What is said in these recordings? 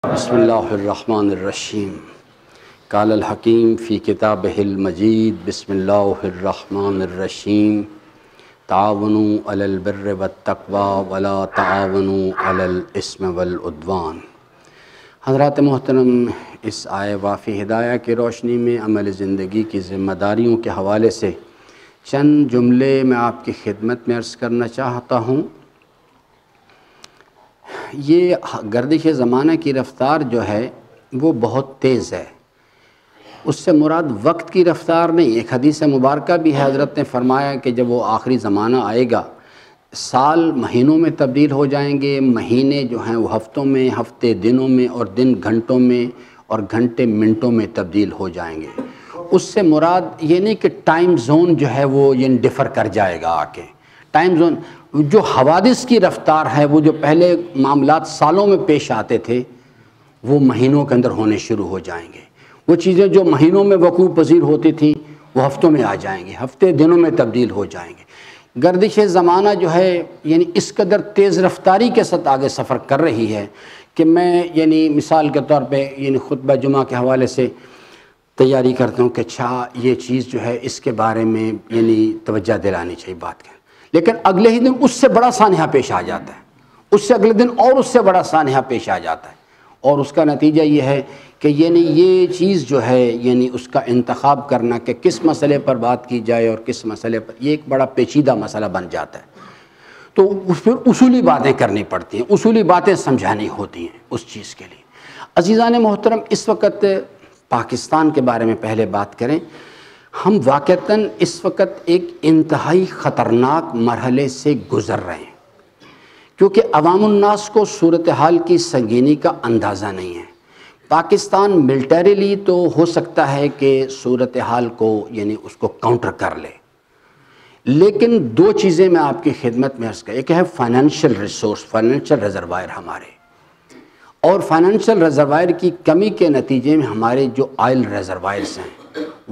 بسم اللہ الرحمن الرحیم قال الحکیم فی کتابہ المجید بسم اللہ الرحمن الرحیم تعاونوا علی البر والتقوی ولا تعاونوا علی الاثم والعدوان۔ حضرات محترم، اس آیے وافی ہدایہ کی روشنی میں عمل زندگی کی ذمہ داریوں کے حوالے سے چند جملے میں آپ کی خدمت میں عرض کرنا چاہتا ہوں۔ یہ گردش زمانہ کی رفتار جو ہے وہ بہت تیز ہے، اس سے مراد وقت کی رفتار نہیں۔ ایک حدیث مبارکہ بھی ہے، حضرت نے فرمایا کہ جب وہ آخری زمانہ آئے گا، سال مہینوں میں تبدیل ہو جائیں گے، مہینے جو ہیں وہ ہفتوں میں، ہفتے دنوں میں، اور دن گھنٹوں میں، اور گھنٹے منٹوں میں تبدیل ہو جائیں گے۔ اس سے مراد یہ نہیں کہ ٹائم زون جو ہے وہ ڈفر کر جائے گا آ کے۔ ٹائم زون جو حوادث کی رفتار ہے، وہ جو پہلے معاملات سالوں میں پیش آتے تھے، وہ مہینوں کے اندر ہونے شروع ہو جائیں گے۔ وہ چیزیں جو مہینوں میں وقوع پذیر ہوتی تھیں وہ ہفتوں میں آ جائیں گے، ہفتے دنوں میں تبدیل ہو جائیں گے۔ گردش زمانہ جو ہے اس قدر تیز رفتاری کے ساتھ آگے سفر کر رہی ہے کہ میں مثال کے طور پہ خطبہ جمعہ کے حوالے سے تیاری کرتا ہوں کہ اچھا یہ چیز جو ہے اس کے بارے میں توجہ دلانی چاہیے بات کے، لیکن اگلے ہی دن اس سے بڑا سانحہ پیش آ جاتا ہے، اس سے اگلے دن اور اس سے بڑا سانحہ پیش آ جاتا ہے، اور اس کا نتیجہ یہ ہے کہ یہ چیز جو ہے اس کا انتخاب کرنا کہ کس مسئلے پر بات کی جائے اور کس مسئلے پر، یہ ایک بڑا پیچیدہ مسئلہ بن جاتا ہے۔ تو پھر اصولی باتیں کرنی پڑتی ہیں، اصولی باتیں سمجھانی ہوتی ہیں اس چیز کے لیے۔ عزیزان محترم، اس وقت پاکستان کے بارے میں پہلے بات کریں۔ ہم واقعتاً اس وقت ایک انتہائی خطرناک مرحلے سے گزر رہے ہیں، کیونکہ عوام الناس کو صورتحال کی سنگینی کا اندازہ نہیں ہے۔ پاکستان ملٹریلی تو ہو سکتا ہے کہ صورتحال کو اس کو کاؤنٹر کر لے، لیکن دو چیزیں میں آپ کی خدمت میں عرض کروں۔ ایک ہے فائنینشیل ریسورس، فائنینشیل ریزروائر ہمارے، اور فائنینشیل ریزروائر کی کمی کے نتیجے میں ہمارے جو آئل ریزروائرز ہیں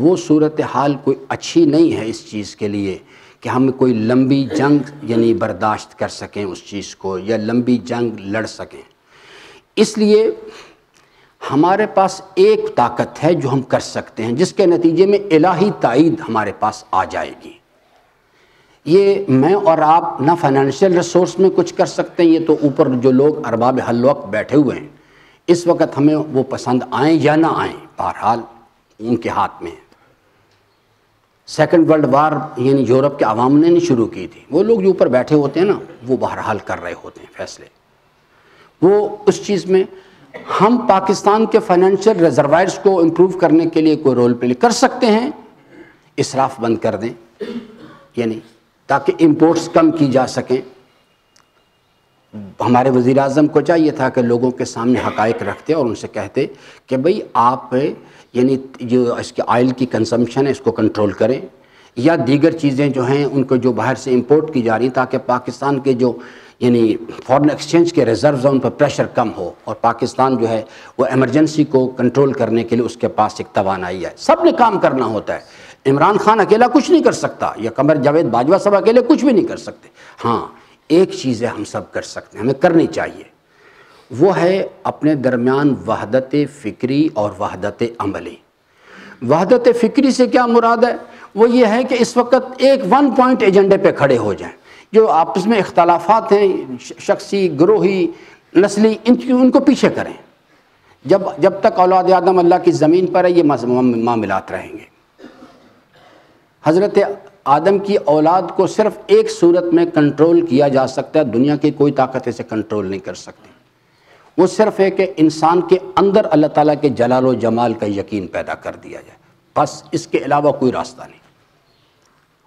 وہ صورتحال کوئی اچھی نہیں ہے اس چیز کے لیے کہ ہم کوئی لمبی جنگ برداشت کر سکیں اس چیز کو، یا لمبی جنگ لڑ سکیں۔ اس لیے ہمارے پاس ایک طاقت ہے جو ہم کر سکتے ہیں، جس کے نتیجے میں الہی تائید ہمارے پاس آ جائے گی۔ یہ میں اور آپ نہ فائنینشیل ریسورس میں کچھ کر سکتے ہیں، یہ تو اوپر جو لوگ ارباب حل وقت بیٹھے ہوئے ہیں، اس وقت ہمیں وہ پسند آئیں یا نہ آئیں، بہرحال ان کے ہاتھ میں ہے۔ سیکنڈ ورلڈ وار یورپ کے عوام نے نہیں شروع کی تھی، وہ لوگ جو اوپر بیٹھے ہوتے ہیں نا، وہ بہرحال کر رہے ہوتے ہیں فیصلے۔ وہ اس چیز میں ہم پاکستان کے فائنینشیل ریزروائرز کو امپروو کرنے کے لیے کوئی رول پلے کر سکتے ہیں۔ اسراف بند کر دیں، تاکہ امپورٹس کم کی جا سکیں۔ ہمارے وزیر اعظم کو چاہیے تھا کہ لوگوں کے سامنے حقائق رکھتے اور ان سے کہتے کہ بھئی آپ جو اس کے آئل کی کنزمپشن ہے اس کو کنٹرول کریں، یا دیگر چیزیں جو ہیں ان کو جو باہر سے امپورٹ کی جا رہی ہیں، تاکہ پاکستان کے جو فارن ایکسچینج کے ریزروز ہیں ان پر پریشر کم ہو، اور پاکستان جو ہے وہ ایمرجنسی کو کنٹرول کرنے کے لیے اس کے پاس ایک توانائی ہے۔ سب نے کام کرنا ہوتا ہے، عمران خان اکیلا کچھ نہیں کر سکتا، یا قمر جاوید باجوہ صاحب اکیلے کچھ بھی نہیں کر سکتے۔ ہاں، ایک چیز ہے ہم سب کر سکتے ہیں، ہمیں کرنی چاہیے، وہ ہے اپنے درمیان وحدت فکری اور وحدت عملی۔ وحدت فکری سے کیا مراد ہے؟ وہ یہ ہے کہ اس وقت ایک ون پوائنٹ ایجنڈے پہ کھڑے ہو جائیں۔ جو آپس میں اختلافات ہیں، شخصی، گروہی، نسلی، ان کو پیچھے کریں۔ جب تک اولاد آدم اللہ کی زمین پر ہے، یہ معاملات رہیں گے۔ حضرت آدم کی اولاد کو صرف ایک صورت میں کنٹرول کیا جا سکتا ہے، دنیا کی کوئی طاقت اسے کنٹرول نہیں کر سکتی۔ وہ صرف ہے کہ انسان کے اندر اللہ تعالیٰ کے جلال و جمال کا یقین پیدا کر دیا جائے، بس اس کے علاوہ کوئی راستہ نہیں،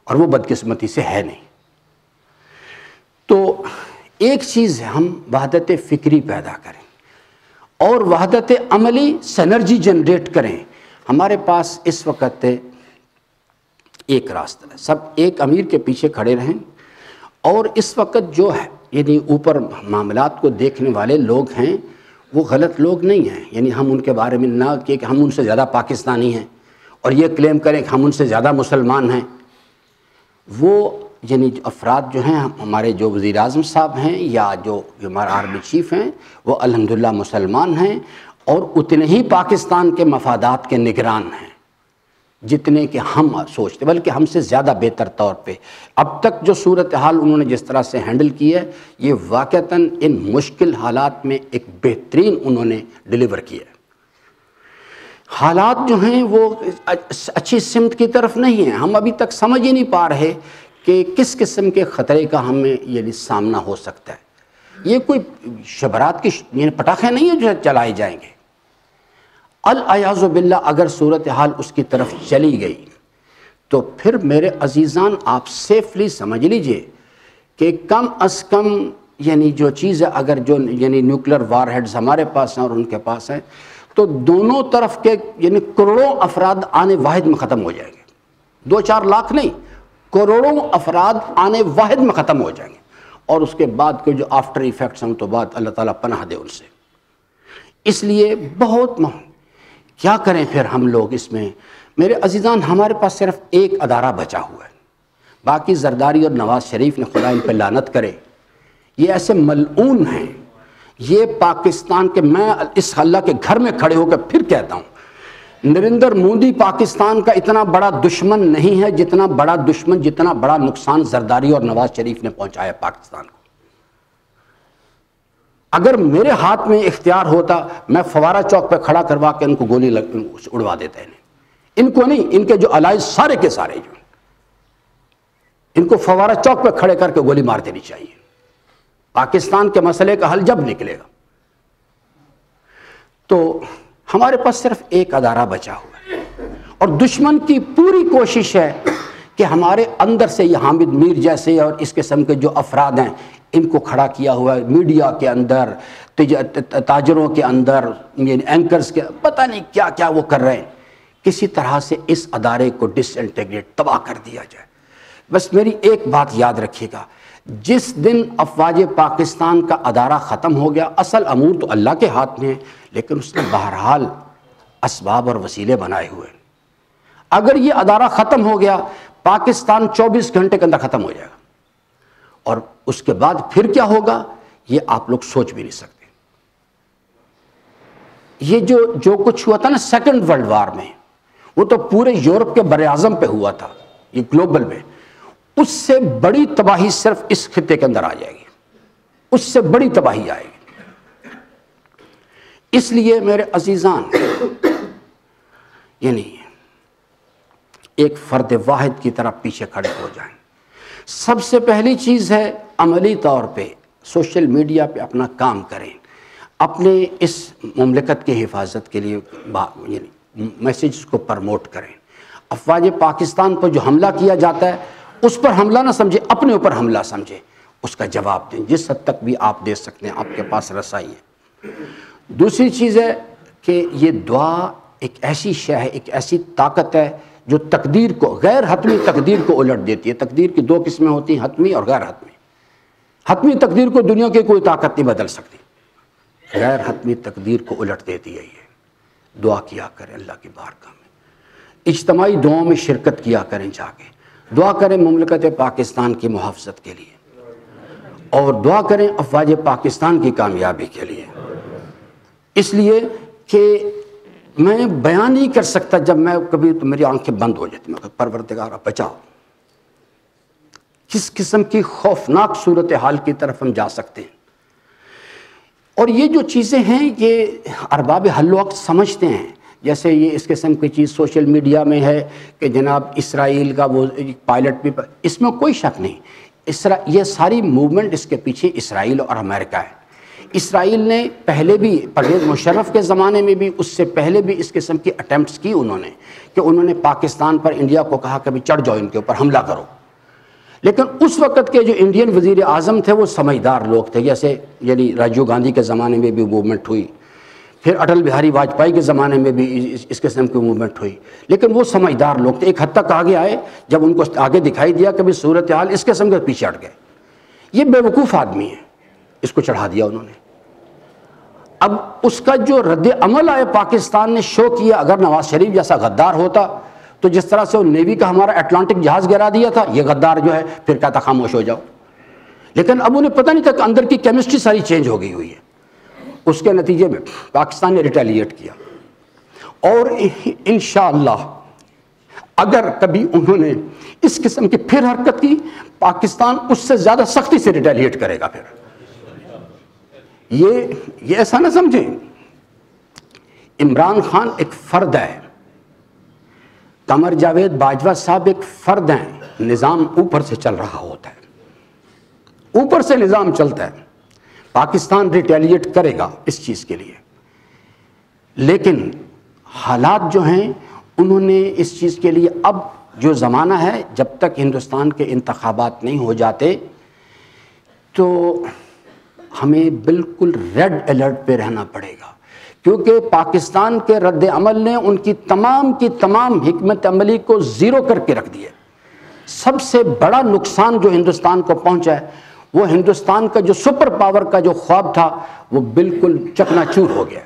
اور وہ بدقسمتی سے ہے نہیں۔ تو ایک چیز ہے ہم وحدت فکری پیدا کریں، اور وحدت عملی سینرجی جنریٹ کریں۔ ہمارے پاس اس وقت ایک راستہ ہے، سب ایک امیر کے پیچھے کھڑے رہیں، اور اس وقت جو ہے اوپر معاملات کو دیکھنے والے لوگ ہیں وہ غلط لوگ نہیں ہیں۔ ہم ان کے بارے میں نہ کہ ہم ان سے زیادہ پاکستانی ہیں اور یہ کلیم کریں کہ ہم ان سے زیادہ مسلمان ہیں۔ وہ یعنی جو افراد جو ہیں ہمارے جو وزیر اعظم صاحب ہیں یا جو ہمارے آرمی چیف ہیں وہ الحمدللہ مسلمان ہیں اور اتنے ہی پاکستان کے مفادات کے نگران ہیں جتنے کہ ہم سوچتے، بلکہ ہم سے زیادہ بہتر طور پہ اب تک جو صورتحال انہوں نے جس طرح سے ہینڈل کی ہے یہ واقعتاً ان مشکل حالات میں ایک بہترین انہوں نے ڈیلیور کیا ہے۔ حالات جو ہیں وہ اچھی سمت کی طرف نہیں ہیں، ہم ابھی تک سمجھ ہی نہیں پا رہے کہ کس قسم کے خطرے کا ہمیں یہ سامنا ہو سکتا ہے۔ یہ کوئی شبرات کی یعنی پٹاخے نہیں ہیں جو چلائے جائیں گے۔ العیاذ باللہ اگر صورتحال اس کی طرف چلی گئی تو پھر میرے عزیزان آپ سیفلی سمجھ لیجئے کہ کم از کم یعنی جو چیز اگر جو یعنی نیوکلر وار ہیڈز ہمارے پاس ہیں اور ان کے پاس ہیں تو دونوں طرف کے یعنی کروڑوں افراد آنے واحد میں ختم ہو جائیں گے، 2-4 لاکھ نہیں، کروڑوں افراد آنے واحد میں ختم ہو جائیں گے، اور اس کے بعد کے جو آفٹر ایفیکٹس ہیں تو بعد اللہ تعالیٰ پناہ دے ان سے۔ اس لیے بہت کیا کریں پھر ہم لوگ اس میں؟ میرے عزیزان ہمارے پاس صرف ایک ادارہ بچا ہوا ہے، باقی زرداری اور نواز شریف نے خدا ان پہ لعنت کرے، یہ ایسے ملعون ہیں، یہ پاکستان کے، میں اس اللہ کے گھر میں کھڑے ہو کے پھر کہتا ہوں نریندر مودی پاکستان کا اتنا بڑا دشمن نہیں ہے جتنا بڑا دشمن، جتنا بڑا نقصان زرداری اور نواز شریف نے پہنچایا پاکستان کو۔ اگر میرے ہاتھ میں اختیار ہوتا میں فوارہ چوک پہ کھڑا کروا کے ان کو گولی اڑوا دیتا ہے، ان کو نہیں، ان کے جو الائز سارے کے سارے جو ان کو فوارہ چوک پہ کھڑے کر کے گولی مار دینی چاہیے۔ پاکستان کے مسئلے کا حل جب نکلے گا تو ہمارے پاس صرف ایک ادارہ بچا ہوا ہے، اور دشمن کی پوری کوشش ہے کہ ہمارے اندر سے یہ حامد میر جیسے اور اس قسم کے جو افراد ہیں ان کو کھڑا کیا ہوا ہے، میڈیا کے اندر، تاجروں کے اندر، یعنی اینکرز کے، پتہ نہیں کیا کیا وہ کر رہے ہیں، کسی طرح سے اس ادارے کو ڈس انٹیگریٹ، تباہ کر دیا جائے۔ بس میری ایک بات یاد رکھیے گا، جس دن افواج پاکستان کا ادارہ ختم ہو گیا، اصل امور تو اللہ کے ہاتھ میں ہے لیکن اس نے بہرحال اسباب اور وسیلے بنائے ہوئے ہیں۔ اگر یہ ادارہ ختم ہو گیا پاکستان 24 گھنٹے کے اندر ختم ہو جائے گا، اور اس کے بعد پھر کیا ہوگا یہ آپ لوگ سوچ بھی نہیں سکتے۔ یہ جو کچھ ہوا تھا نا سیکنڈ ورلڈ وار میں، وہ تو پورے یورپ کے براعظم پہ ہوا تھا، یہ گلوبل میں، اس سے بڑی تباہی صرف اس خطے کے اندر آ جائے گی، اس سے بڑی تباہی آئے گی۔ اس لیے میرے عزیزان یعنی ایک فرد واحد کی طرح پیچھے کھڑے ہو جائیں۔ سب سے پہلی چیز ہے عملی طور پہ سوشل میڈیا پہ اپنا کام کریں، اپنے اس مملکت کی حفاظت کے لیے یعنی میسیج کو پرموٹ کریں۔ افواج پاکستان پر جو حملہ کیا جاتا ہے اس پر حملہ نہ سمجھے، اپنے اوپر حملہ سمجھے، اس کا جواب دیں جس حد تک بھی آپ دے سکتے ہیں، آپ کے پاس رسائی ہے۔ دوسری چیز ہے کہ یہ دعا ایک ایسی شے ہے، ایک ایسی طاقت ہے جو تقدیر کو، غیر حتمی تقدیر کو الٹ دیتی ہے۔ تقدیر کی 2 قسمیں ہوتی ہیں، حتمی اور غیر حتمی۔ حتمی تقدیر کو دنیا کی کوئی طاقت نہیں بدل سکتی، غیر حتمی تقدیر کو الٹ دیتی ہے یہ۔ دعا کیا کریں اللہ کی بارگاہ میں، اجتماعی دعاؤں میں شرکت کیا کریں، جا کے دعا کریں مملکت پاکستان کی محافظت کے لیے، اور دعا کریں افواج پاکستان کی کامیابی کے لیے۔ اس لیے کہ میں بیان نہیں کر سکتا، جب میں کبھی تو میری آنکھیں بند ہو جاتی، میں پروردگارا بچاؤ، کس قسم کی خوفناک صورتحال کی طرف ہم جا سکتے ہیں۔ اور یہ جو چیزیں ہیں یہ ارباب حل و عقد سمجھتے ہیں، جیسے یہ اس قسم کی چیز سوشل میڈیا میں ہے کہ جناب اسرائیل کا وہ پائلٹ بھی، اس میں کوئی شک نہیں، یہ ساری موومنٹ اس کے پیچھے اسرائیل اور امریکہ ہے۔ اسرائیل نے پہلے بھی پرویز مشرف کے زمانے میں بھی، اس سے پہلے بھی اس قسم کی اٹیمپٹس کی انہوں نے، کہ انہوں نے پاکستان پر، انڈیا کو کہا کہ بھی چڑھ جاؤ ان کے اوپر، حملہ کرو۔ لیکن اس وقت کے جو انڈین وزیر اعظم تھے وہ سمجھدار لوگ تھے، جیسے یعنی راجیو گاندھی کے زمانے میں بھی موومنٹ ہوئی، پھر اٹل بہاری واجپئی کے زمانے میں بھی اس قسم کی موومنٹ ہوئی، لیکن وہ سمجھدار لوگ تھے، ایک حد تک آگے آئے جب ان کو آگے دکھائی دیا کہ بھی صورتحال اس قسم کے پیچھے ہٹ گئے۔ یہ بے وقوف آدمی ہے، اس کو چڑھا دیا انہوں نے۔ اب اس کا جو رد عمل آئے پاکستان نے شو کیا، اگر نواز شریف جیسا غدار ہوتا تو جس طرح سے وہ نیوی کا ہمارا اٹلانٹک جہاز گرا دیا تھا، یہ غدار جو ہے پھر کہتا خاموش ہو جاؤ. لیکن اب انہیں پتہ نہیں تھا کہ اندر کی کیمسٹری ساری چینج ہو گئی ہوئی ہے. اس کے نتیجے میں پاکستان نے ریٹیلیٹ کیا، اور انشاءاللہ اگر کبھی انہوں نے اس قسم کی پھر حرکت کی، پاکستان اس سے زیادہ سختی سے ریٹیلیٹ کرے گا. پھر یہ ایسا نہ سمجھیں، عمران خان ایک فرد ہے، قمر جاوید باجوہ صاحب ایک فرد ہیں. نظام اوپر سے چل رہا ہوتا ہے، اوپر سے نظام چلتا ہے. پاکستان ریٹیلیٹ کرے گا اس چیز کے لیے، لیکن حالات جو ہیں انہوں نے اس چیز کے لیے، اب جو زمانہ ہے جب تک ہندوستان کے انتخابات نہیں ہو جاتے تو ہمیں بالکل ریڈ الرٹ پہ رہنا پڑے گا، کیونکہ پاکستان کے رد عمل نے ان کی تمام حکمت عملی کو زیرو کر کے رکھ دیا. سب سے بڑا نقصان جو ہندوستان کو پہنچا ہے وہ ہندوستان کا جو سپر پاور کا جو خواب تھا وہ بالکل چکنا چور ہو گیا.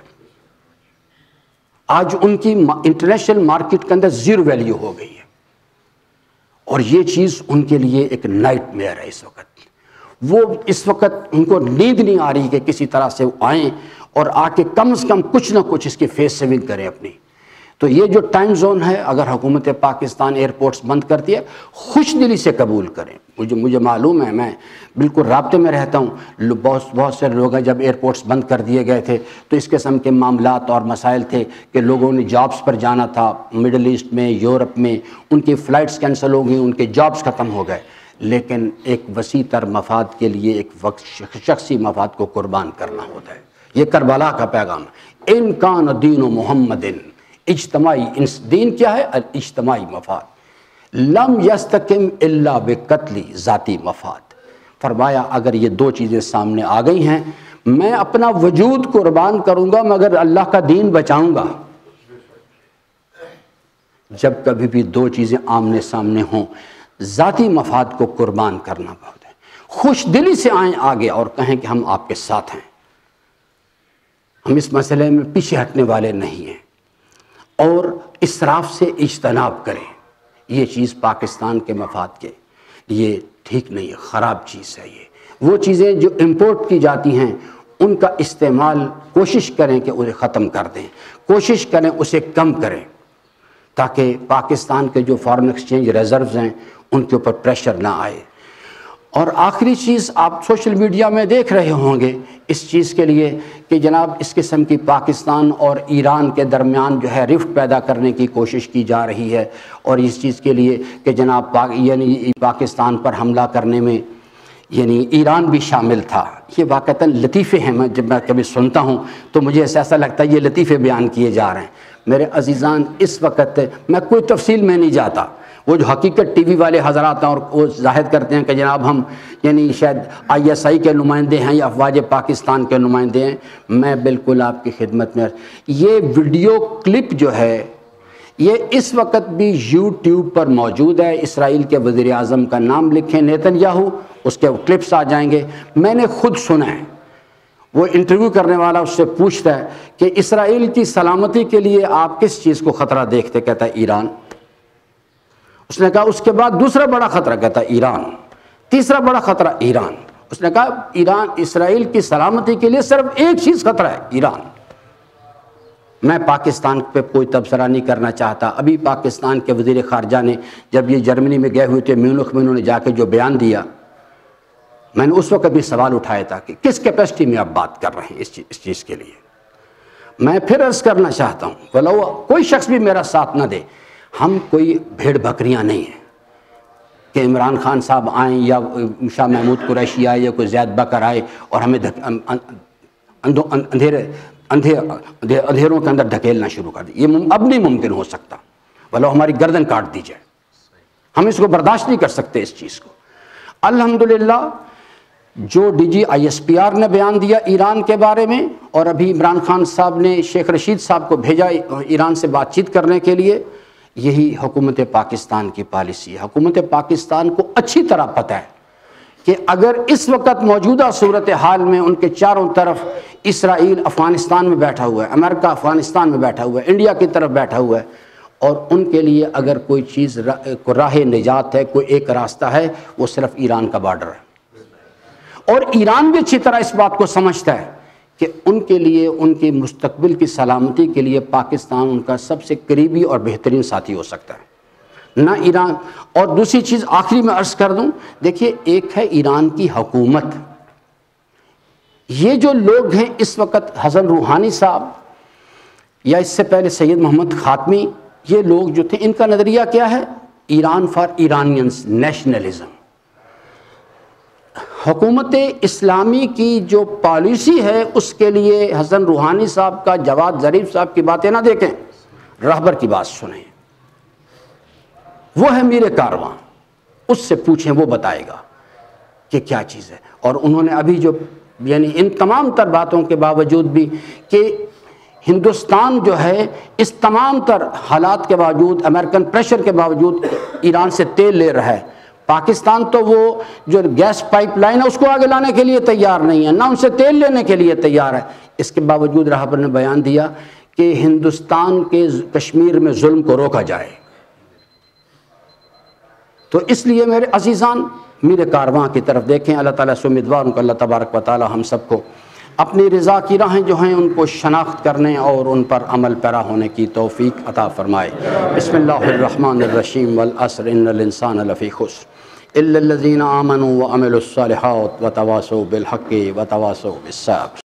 آج ان کی انٹرنیشنل مارکیٹ کے اندر زیرو ویلیو ہو گئی ہے، اور یہ چیز ان کے لیے ایک نائٹ میئر ہے. وہ اس وقت ان کو نیند نہیں آ رہی کہ کسی طرح سے آئیں اور آ کے کم از کم کچھ نہ کچھ اس کی فیس سیونگ کریں اپنی. تو یہ جو ٹائم زون ہے، اگر حکومت پاکستان ایئرپورٹس بند کرتی ہے، خوش دلی سے قبول کریں. مجھے معلوم ہے، میں بالکل رابطے میں رہتا ہوں. بہت سے لوگ ہیں، جب ایئرپورٹس بند کر دیے گئے تھے تو اس قسم کے معاملات اور مسائل تھے کہ لوگوں نے جابس پر جانا تھا، مڈل ایسٹ میں، یورپ میں، ان کی فلائٹس کینسل ہو گئیں، ان کے جابس ختم ہو گئے. لیکن ایک وسیع تر مفاد کے لیے ایک وقت شخصی مفاد کو قربان کرنا ہوتا ہے. یہ کربلا کا پیغام ہے. ان کان دین محمد اجتماعی، دین کیا ہے؟ اجتماعی مفاد. لم یستقم الا بقتل ذاتی مفاد. فرمایا اگر یہ دو چیزیں سامنے آ گئی ہیں، میں اپنا وجود قربان کروں گا مگر اللہ کا دین بچاؤں گا. جب کبھی بھی دو چیزیں آمنے سامنے ہوں، ذاتی مفاد کو قربان کرنا بہت ہے. خوش دلی سے آئیں آگے اور کہیں کہ ہم آپ کے ساتھ ہیں، ہم اس مسئلے میں پیچھے ہٹنے والے نہیں ہیں، اور اسراف سے اجتناب کریں. یہ چیز پاکستان کے مفاد کے یہ ٹھیک نہیں ہے، خراب چیز ہے. یہ وہ چیزیں جو امپورٹ کی جاتی ہیں ان کا استعمال کوشش کریں کہ اسے ختم کر دیں، کوشش کریں اسے کم کریں، تاکہ پاکستان کے جو فارن ایکسچینج ریزروز ہیں ان کے اوپر پریشر نہ آئے. اور آخری چیز، آپ سوشل میڈیا میں دیکھ رہے ہوں گے اس چیز کے لیے کہ جناب اس قسم کی پاکستان اور ایران کے درمیان جو ہے رفٹ پیدا کرنے کی کوشش کی جا رہی ہے، اور اس چیز کے لیے کہ جناب یعنی پاکستان پر حملہ کرنے میں یعنی ایران بھی شامل تھا. یہ واقعتاً لطیفے ہیں، جب میں کبھی سنتا ہوں تو مجھے ایسا لگتا ہے یہ لطیفے بیان کیے جا رہے ہیں. میرے عزیزان، اس وقت میں کوئی تفصیل میں نہیں جاتا. وہ جو حقیقت ٹی وی والے حضرات ہیں اور وہ ظاہر کرتے ہیں کہ جناب ہم یعنی شاید ISI کے نمائندے ہیں یا افواج پاکستان کے نمائندے ہیں، میں بالکل آپ کی خدمت میں. یہ ویڈیو کلپ جو ہے یہ اس وقت بھی YouTube پر موجود ہے. اسرائیل کے وزیر اعظم کا نام لکھیں نیتن یاہو، اس کے کلپس آ جائیں گے. میں نے خود سنا ہے، وہ انٹرویو کرنے والا اس سے پوچھتا ہے کہ اسرائیل کی سلامتی کے لیے آپ کس چیز کو خطرہ دیکھتے؟ کہتا ہے ایران. اس نے کہا اس کے بعد دوسرا بڑا خطرہ، کہتا ہے ایران. تیسرا بڑا خطرہ ایران. اس نے کہا ایران، اسرائیل کی سلامتی کے لیے صرف ایک چیز خطرہ ہے، ایران. میں پاکستان پہ کوئی تبصرہ نہیں کرنا چاہتا. ابھی پاکستان کے وزیر خارجہ نے جب یہ جرمنی میں گئے ہوئے تھے، میونخ میں انہوں نے جا کے جو بیان دیا، میں نے اس وقت بھی سوال اٹھایا تھا کہ کس کیپیسٹی میں آپ بات کر رہے ہیں اس چیز کے لیے. میں پھر عرض کرنا چاہتا ہوں، ولو کوئی شخص بھی میرا ساتھ نہ دے، ہم کوئی بھیڑ بکریاں نہیں ہیں کہ عمران خان صاحب آئیں یا شاہ محمود قریشی آئے یا کوئی زید بکر آئے اور ہمیں اندھیروں کے اندر دھکیلنا شروع کر دیں. یہ اب نہیں ممکن ہو سکتا، ولو ہماری گردن کاٹ دی جائے. ہم اس کو برداشت نہیں کر سکتے اس چیز کو. الحمدللہ جو DG ISPR نے بیان دیا ایران کے بارے میں، اور ابھی عمران خان صاحب نے شیخ رشید صاحب کو بھیجا ایران سے بات چیت کرنے کے لیے، یہی حکومت پاکستان کی پالیسی ہے. حکومت پاکستان کو اچھی طرح پتہ ہے کہ اگر اس وقت موجودہ صورتحال میں ان کے چاروں طرف اسرائیل افغانستان میں بیٹھا ہوا ہے، امریکہ افغانستان میں بیٹھا ہوا ہے، انڈیا کی طرف بیٹھا ہوا ہے، اور ان کے لیے اگر کوئی چیز راہ نجات ہے، کوئی ایک راستہ ہے، وہ صرف ایران کا بارڈر ہے۔ اور ایران بھی اچھی طرح اس بات کو سمجھتا ہے کہ ان کے لیے، ان کی مستقبل کی سلامتی کے لیے پاکستان ان کا سب سے قریبی اور بہترین ساتھی ہو سکتا ہے، نہ ایران۔ اور دوسری چیز آخری میں عرض کر دوں، دیکھیے ایک ہے ایران کی حکومت، یہ جو لوگ ہیں اس وقت حسن روحانی صاحب یا اس سے پہلے سید محمد خاتمی، یہ لوگ جو تھے ان کا نظریہ کیا ہے؟ Iran for Iranians, nationalism. حکومت اسلامی کی جو پالیسی ہے اس کے لیے حسن روحانی صاحب کا، جواد ظریف صاحب کی باتیں نہ دیکھیں، رہبر کی بات سنیں، وہ ہے میر کارواں، اس سے پوچھیں، وہ بتائے گا کہ کیا چیز ہے۔ اور انہوں نے ابھی جو، یعنی ان تمام تر باتوں کے باوجود بھی کہ ہندوستان جو ہے اس تمام تر حالات کے باوجود، امریکن پریشر کے باوجود ایران سے تیل لے رہا ہے، پاکستان تو وہ جو گیس پائپ لائن ہے اس کو آگے لانے کے لیے تیار نہیں ہے، نہ ان سے تیل لینے کے لیے تیار ہے۔ اس کے باوجود رہبر نے بیان دیا کہ ہندوستان کے کشمیر میں ظلم کو روکا جائے۔ تو اس لیے میرے عزیزان، میرے کارواں کی طرف دیکھیں، اللہ تعالیٰ سے امیدوار ہوں کہ اللہ تبارک و تعالیٰ ہم سب کو اپنی رضا کی راہیں جو ہیں ان کو شناخت کرنے اور ان پر عمل پیرا ہونے کی توفیق عطا فرمائے۔ بسم اللہ الرحمن الرحیم، والعصر ان الانسان لفی خسر الا الذین آمنوا وعملوا الصالحات وتواصوا بالحق وتواصوا بالصبر۔